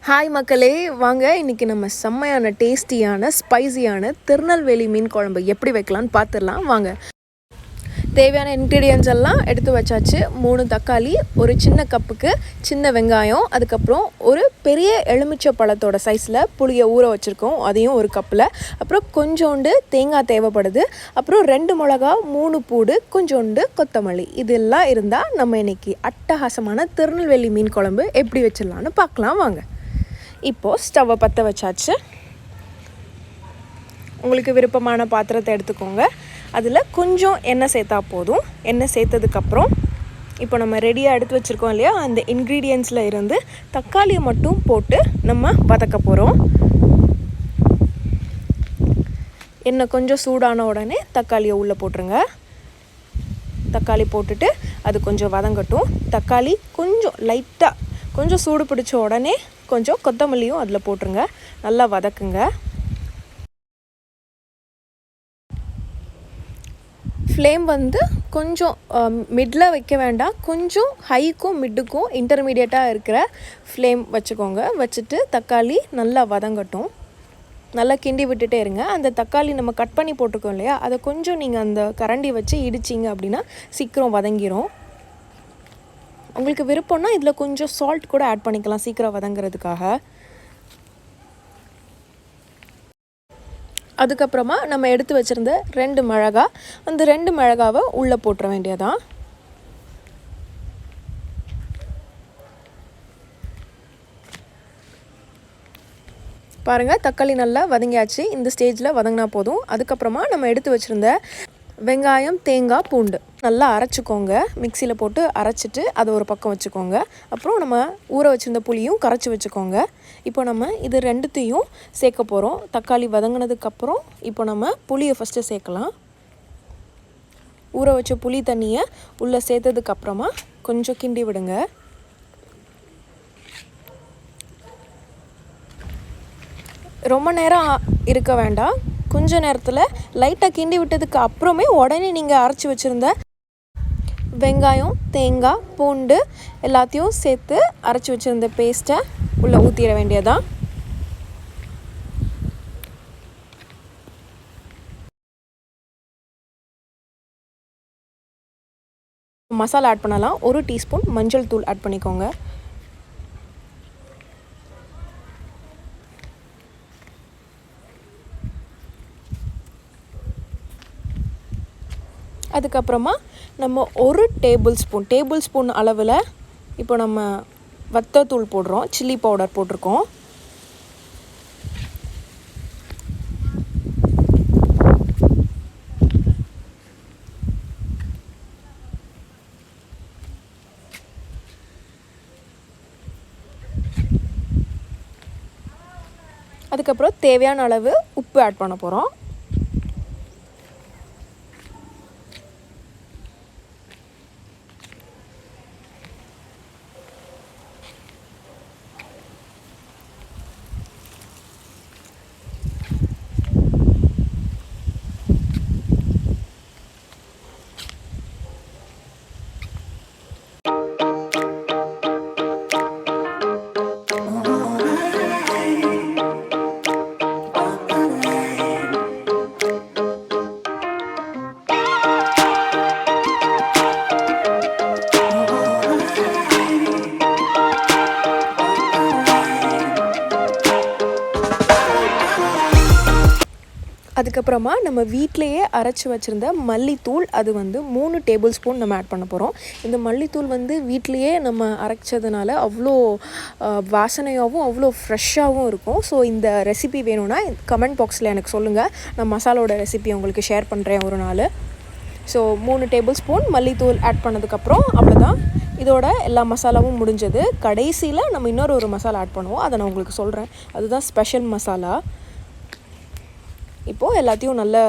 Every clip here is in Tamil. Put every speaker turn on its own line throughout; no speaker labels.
ஹாய் மக்களே, வாங்க இன்றைக்கி நம்ம செம்மையான டேஸ்டியான ஸ்பைசியான திருநெல்வேலி மீன் குழம்பு எப்படி வைக்கலான்னு பார்த்துடலாம். வாங்க. தேவையான இன்க்ரீடியன்ஸ் எல்லாம் எடுத்து வச்சாச்சு. 3 தக்காளி, ஒரு சின்ன கப்புக்கு சின்ன வெங்காயம், அதுக்கப்புறம் ஒரு பெரிய எலுமிச்சை பழத்தோட சைஸில் புளியை ஊற வச்சுருக்கோம், அதையும் ஒரு கப்பில். அப்புறம் கொஞ்சோண்டு தேங்காய் தேவைப்படுது. அப்புறம் 2 மிளகா, 3 பூடு, கொஞ்சோண்டு கொத்தமல்லி. இதெல்லாம் இருந்தால் நம்ம இன்றைக்கி அட்டகாசமான திருநெல்வேலி மீன் குழம்பு எப்படி வச்சிடலான்னு பார்க்கலாம். வாங்க. இப்போது ஸ்டவ்வை பற்ற வச்சாச்சு. உங்களுக்கு விருப்பமான பாத்திரத்தை எடுத்துக்கோங்க. அதில் கொஞ்சம் எண்ணெய் சேர்த்தா போதும். எண்ணெய் சேர்த்ததுக்கப்புறம் இப்போ நம்ம ரெடியாக எடுத்து வச்சுருக்கோம் இல்லையா, அந்த இன்க்ரீடியன்ஸில் இருந்து தக்காளியை மட்டும் போட்டு நம்ம வதக்க போகிறோம். எண்ணெய் கொஞ்சம் சூடான உடனே தக்காளியை உள்ளே போட்டுருங்க. தக்காளி போட்டுட்டு அது கொஞ்சம் வதங்கட்டும். தக்காளி கொஞ்சம் லைட்டாக கொஞ்சம் சூடு பிடிச்ச உடனே கொஞ்சம் கொத்தமல்லியும் அதில் போட்டுருங்க. நல்லா வதக்குங்க. ஃப்ளேம் வந்து கொஞ்சம் மிட்டில் வைக்க வேண்டாம், கொஞ்சம் ஹைக்கும் மிட்டுக்கும் இன்டர்மீடியட்டாக இருக்கிற ஃப்ளேம் வச்சுக்கோங்க. வச்சுட்டு தக்காளி நல்லா வதங்கட்டும். நல்லா கிண்டி விட்டுட்டே இருங்க. அந்த தக்காளி நம்ம கட் பண்ணி போட்டிருக்கோம் இல்லையா, அதை கொஞ்சம் நீங்கள் அந்த கரண்டி வச்சு இடிச்சிங்க அப்படின்னா சீக்கிரம் வதங்கிடும். உங்களுக்கு விருப்பம்னா இதில் கொஞ்சம் சால்ட் கூட ஆட் பண்ணிக்கலாம் சீக்கிரம் வதங்கிறதுக்காக. அதுக்கப்புறமா நம்ம எடுத்து வச்சுருந்த 2 மிளகா, அந்த 2 மிளகாவை உள்ளே போட்டுற வேண்டியதான். பாருங்கள், தக்காளி நல்லா வதங்கியாச்சு. இந்த ஸ்டேஜில் வதங்கினா போதும். அதுக்கப்புறமா நம்ம எடுத்து வச்சுருந்த வெங்காயம், தேங்காய், பூண்டு நல்லா அரைச்சிக்கோங்க. மிக்சியில் போட்டு அரைச்சிட்டு அதை ஒரு பக்கம் வச்சுக்கோங்க. அப்புறம் நம்ம ஊற வச்சுருந்த புளியும் கரைச்சி வச்சுக்கோங்க. இப்போ நம்ம இது ரெண்டுத்தையும் சேர்க்க போகிறோம். தக்காளி வதங்கினதுக்கப்புறம் இப்போ நம்ம புளியை ஃபஸ்ட்டு சேர்க்கலாம். ஊற வச்ச புளி தண்ணியை உள்ளே சேர்த்ததுக்கப்புறமா கொஞ்சம் கிண்டி விடுங்க. ரொம்ப நேரம் இருக்க வேண்டாம். கொஞ்ச நேரத்தில் லைட்டாக கிண்டி விட்டதுக்கு அப்புறமே உடனே நீங்கள் அரைச்சி வச்சுருந்த வெங்காயம், தேங்காய், பூண்டு எல்லாத்தையும் சேர்த்து அரைச்சி வச்சுருந்த பேஸ்ட்டை உள்ளே ஊற்றிட வேண்டியதான். மசாலா ஆட் பண்ணலாம். 1 டீஸ்பூன் மஞ்சள் தூள் ஆட் பண்ணிக்கோங்க. அதுக்கப்புறமா நம்ம 1 டேபிள் ஸ்பூன் அளவில் இப்போ நம்ம வத்தத்தூள் போடுறோம். சில்லி பவுடர் போட்டிருக்கோம். அதுக்கப்புறம் தேவையான அளவு உப்பு ஆட் பண்ண போகிறோம். அதுக்கப்புறமா நம்ம வீட்டிலையே அரைச்சி வச்சுருந்த மல்லித்தூள், அது வந்து 3 டேபிள் ஸ்பூன் நம்ம ஆட் பண்ண போகிறோம். இந்த மல்லித்தூள் வந்து வீட்டிலையே நம்ம அரைச்சதுனால அவ்வளோ வாசனையாகவும் அவ்வளோ ஃப்ரெஷ்ஷாகவும் இருக்கும். ஸோ இந்த ரெசிபி வேணும்னா கமெண்ட் பாக்ஸில் எனக்கு சொல்லுங்கள். நான் மசாலோட ரெசிபி உங்களுக்கு ஷேர் பண்ணுறேன் ஒரு நாள். ஸோ 3 டேபிள் ஸ்பூன் மல்லித்தூள் ஆட் பண்ணதுக்கப்புறம் அவ்வளோதான். இதோட எல்லா மசாலாவும் முடிஞ்சது. கடைசியில் நம்ம இன்னொரு மசாலா ஆட் பண்ணுவோம், அதை நான் உங்களுக்கு சொல்கிறேன். அதுதான் ஸ்பெஷல் மசாலா. இப்போது எல்லாத்தையும் நல்லா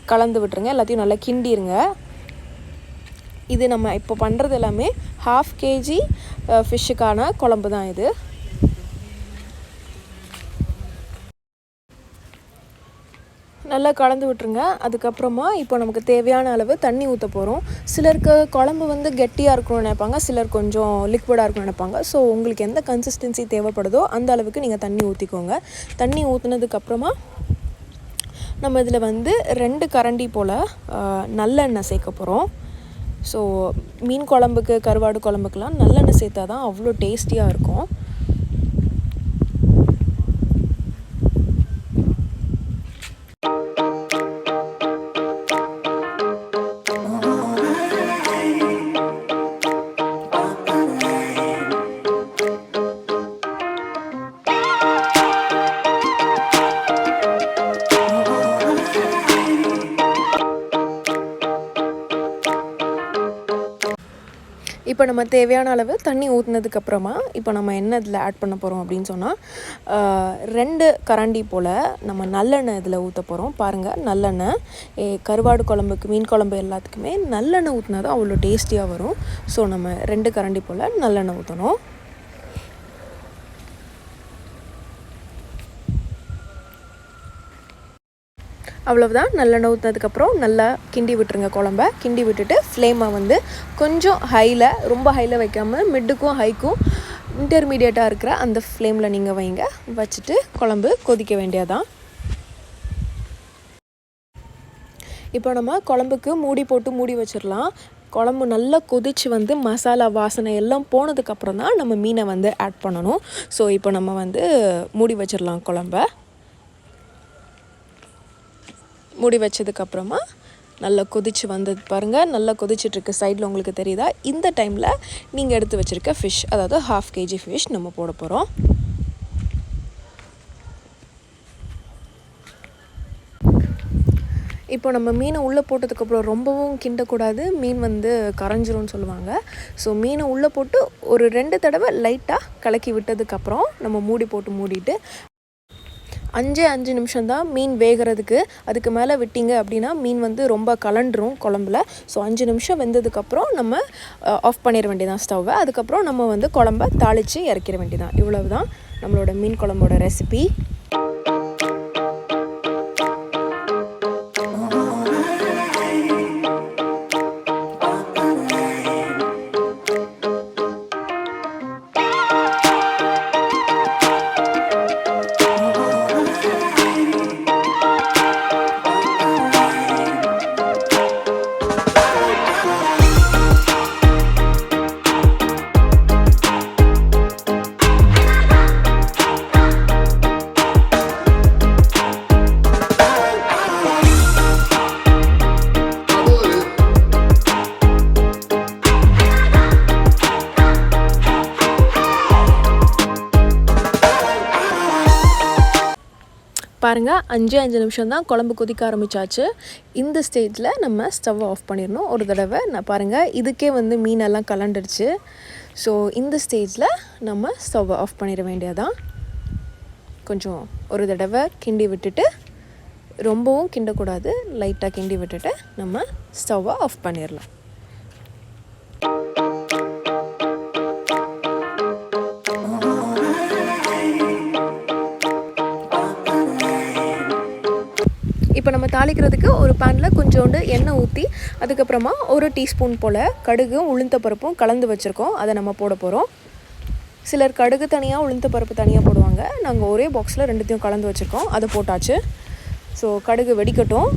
கலந்து விட்டுருங்க. எல்லாத்தையும் நல்லா கிண்டிருங்க. இது நம்ம இப்போ பண்ணுறது எல்லாமே 1/2 kg ஃபிஷ்ஷுக்கான குழம்பு தான் இது. நல்லா கலந்து விட்டுருங்க. அதுக்கப்புறமா இப்போ நமக்கு தேவையான அளவு தண்ணி ஊற்ற போகிறோம். சிலருக்கு குழம்பு வந்து கெட்டியாக இருக்கணும்னு நினைப்பாங்க, சிலர் கொஞ்சம் லிக்விடாக இருக்கணும்னு நினைப்பாங்க. ஸோ உங்களுக்கு எந்த கன்சிஸ்டன்சி தேவைப்படுதோ அந்த அளவுக்கு நீங்கள் தண்ணி ஊற்றிக்கோங்க. தண்ணி ஊற்றுனதுக்கப்புறமா நம்ம இதில் வந்து 2 கரண்டி போல் நல்லெண்ணெய் சேர்க்க போகிறோம். ஸோ மீன் குழம்புக்கு, கருவாடு குழம்புக்கெலாம் நல்லெண்ணெய் சேர்த்தா தான் அவ்வளோ டேஸ்டியாக இருக்கும். இப்போ நம்ம தேவையான அளவு தண்ணி ஊற்றினதுக்கப்புறமா இப்போ நம்ம என்ன இதில் ஆட் பண்ண போகிறோம் அப்படின்னு சொன்னால் 2 கரண்டி போல் நம்ம நல்லெண்ணெய் இதில் ஊற்ற போகிறோம். பாருங்கள், நல்லெண்ணெய் கருவாடு குழம்புக்கு, மீன் குழம்பு எல்லாத்துக்குமே நல்லெண்ணெய் ஊற்றினா தான் அவ்வளோ டேஸ்டியாக வரும். ஸோ நம்ம 2 கரண்டி போல் நல்லெண்ணெய் ஊற்றணும். அவ்வளவுதான். நல்லெண்ணெய் ஊற்றினதுக்கப்புறம் நல்லா கிண்டி விட்டுருங்க. குழம்ப கிண்டி விட்டுட்டு ஃப்ளேமை வந்து கொஞ்சம் ஹையில், ரொம்ப ஹையில் வைக்காமல் மிட்டுக்கும் ஹைக்கும் இன்டர்மீடியேட்டாக இருக்கிற அந்த ஃப்ளேமில் நீங்கள் வைங்க. வச்சுட்டு குழம்பு கொதிக்க வேண்டியதான். இப்போ நம்ம குழம்புக்கு மூடி போட்டு மூடி வச்சிடலாம். குழம்பு நல்லா கொதித்து வந்து மசாலா வாசனை எல்லாம் போனதுக்கப்புறம் தான் நம்ம மீனை வந்து ஆட் பண்ணணும். ஸோ இப்போ நம்ம வந்து மூடி வச்சிடலாம். குழம்ப மூடி வச்சதுக்கப்புறமா நல்லா கொதித்து வந்தது பாருங்கள். நல்லா கொதிச்சிட்ருக்கு. சைடில் உங்களுக்கு தெரியுதா? இந்த டைமில் நீங்கள் எடுத்து வச்சுருக்க ஃபிஷ், அதாவது 1/2 kg ஃபிஷ் நம்ம போட போகிறோம். இப்போ நம்ம மீனை உள்ளே போட்டதுக்கப்புறம் ரொம்பவும் கிண்டக்கூடாது, மீன் வந்து கரைஞ்சிரும்னு சொல்லுவாங்க. ஸோ மீனை உள்ளே போட்டு ஒரு 2 தடவை லைட்டாக கலக்கி விட்டதுக்கப்புறம் நம்ம மூடி போட்டு மூடிட்டு 5 நிமிஷம் தான் மீன் வேகிறதுக்கு. அதுக்கு மேலே விட்டிங்க அப்படின்னா மீன் வந்து ரொம்ப கலண்டுரும் குழம்புல. ஸோ 5 நிமிஷம் வெந்ததுக்கப்புறம் நம்ம ஆஃப் பண்ணிட வேண்டியதான் ஸ்டவ்வை. அதுக்கப்புறம் நம்ம வந்து குழம்ப தாளித்து இறக்கிற வேண்டியதான். இவ்வளவு தான் நம்மளோட மீன் குழம்போட ரெசிபி. பாருங்கள், 5 நிமிஷம் தான் குழம்பு கொதிக்க ஆரம்பித்தாச்சு. இந்த ஸ்டேஜில் நம்ம ஸ்டவ்வை ஆஃப் பண்ணிடணும். ஒரு தடவை நான் பாருங்கள், இதுக்கே வந்து மீனெல்லாம் கலண்டுடுச்சு. ஸோ இந்த ஸ்டேஜில் நம்ம ஸ்டவ்வை ஆஃப் பண்ணிட வேண்டியதான். கொஞ்சம் ஒரு தடவை கிண்டி விட்டுட்டு, ரொம்பவும் கிண்டக்கூடாது, லைட்டாக கிண்டி விட்டுட்டு நம்ம ஸ்டவ்வை ஆஃப் பண்ணிடலாம். இப்போ நம்ம தாளிக்கிறதுக்கு ஒரு பேனில் கொஞ்சோண்டு எண்ணெய் ஊற்றி, அதுக்கப்புறமா 1 டீஸ்பூன் போல் கடுகும் உளுந்த பருப்பும் கலந்து வச்சுருக்கோம். அதை நம்ம போட போகிறோம். சிலர் கடுகு தனியாக, உளுந்த பருப்பு தனியாக போடுவாங்க. நாங்கள் ஒரே பாக்ஸில் 2த்தையும் கலந்து வச்சுருக்கோம். அதை போட்டாச்சு. ஸோ கடுகு வெடிக்கட்டும்.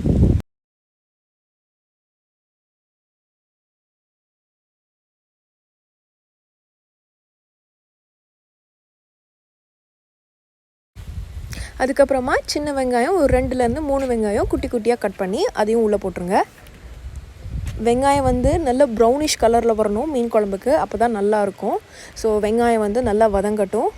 அதுக்கப்புறமா சின்ன வெங்காயம் ஒரு 2லேருந்து 3 வெங்காயம் குட்டி குட்டியாக கட் பண்ணி அதையும் உள்ளே போட்டுருங்க. வெங்காயம் வந்து நல்ல ப்ரௌனிஷ் கலரில் வரணும் மீன் குழம்புக்கு, அப்போ தான் நல்லாயிருக்கும். ஸோ வெங்காயம் வந்து நல்லா வதங்கட்டும்.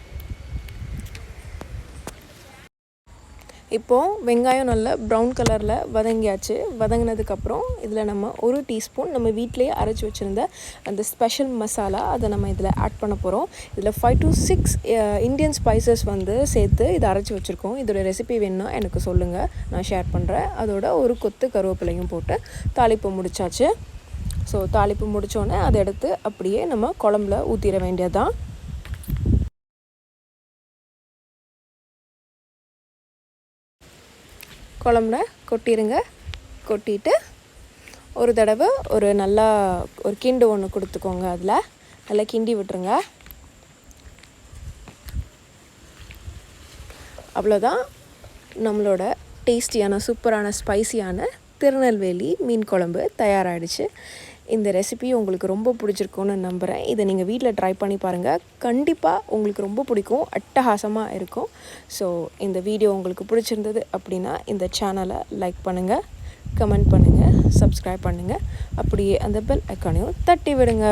இப்போது வெங்காயம் நல்லா ப்ரௌன் கலரில் வதங்கியாச்சு. வதங்கினதுக்கப்புறம் இதில் நம்ம 1 டீஸ்பூன் நம்ம வீட்டிலேயே அரைச்சி வச்சுருந்த அந்த ஸ்பெஷல் மசாலா அதை நம்ம இதில் ஆட் பண்ண போகிறோம். இதில் 5 to 6 இந்தியன் ஸ்பைசஸ் வந்து சேர்த்து இதை அரைச்சி வச்சுருக்கோம். இதோட ரெசிபி வேணுன்னா எனக்கு சொல்லுங்கள், நான் ஷேர் பண்ணுறேன். அதோட ஒரு கொத்து கருவேப்பிலையும் போட்டு தாளிப்பு முடிச்சாச்சு. ஸோ தாளிப்பு முடித்தோடனே அதை எடுத்து அப்படியே நம்ம குழம்புல ஊற்றிட வேண்டியதுதான். குழம்புல கொட்டிடுங்க. கொட்டிட்டு ஒரு தடவை ஒரு கிண்டு ஒன்று கொடுத்துக்கோங்க. அதில் நல்லா கிண்டி விட்டுருங்க. அவ்வளோதான், நம்மளோட டேஸ்டியான சூப்பரான ஸ்பைசியான திருநெல்வேலி மீன் குழம்பு தயாராகிடுச்சு. இந்த ரெசிபி உங்களுக்கு ரொம்ப பிடிச்சிருக்குன்னு நம்புகிறேன். இதை நீங்கள் வீட்டில் ட்ரை பண்ணி பாருங்கள். கண்டிப்பாக உங்களுக்கு ரொம்ப பிடிக்கும், அட்டகாசமாக இருக்கும். ஸோ இந்த வீடியோ உங்களுக்கு பிடிச்சிருந்தது அப்படின்னா இந்த சேனலை லைக் பண்ணுங்கள், கமெண்ட் பண்ணுங்கள், சப்ஸ்கிரைப் பண்ணுங்கள். அப்படியே அந்த பெல் ஐக்கானையும் தட்டி விடுங்க.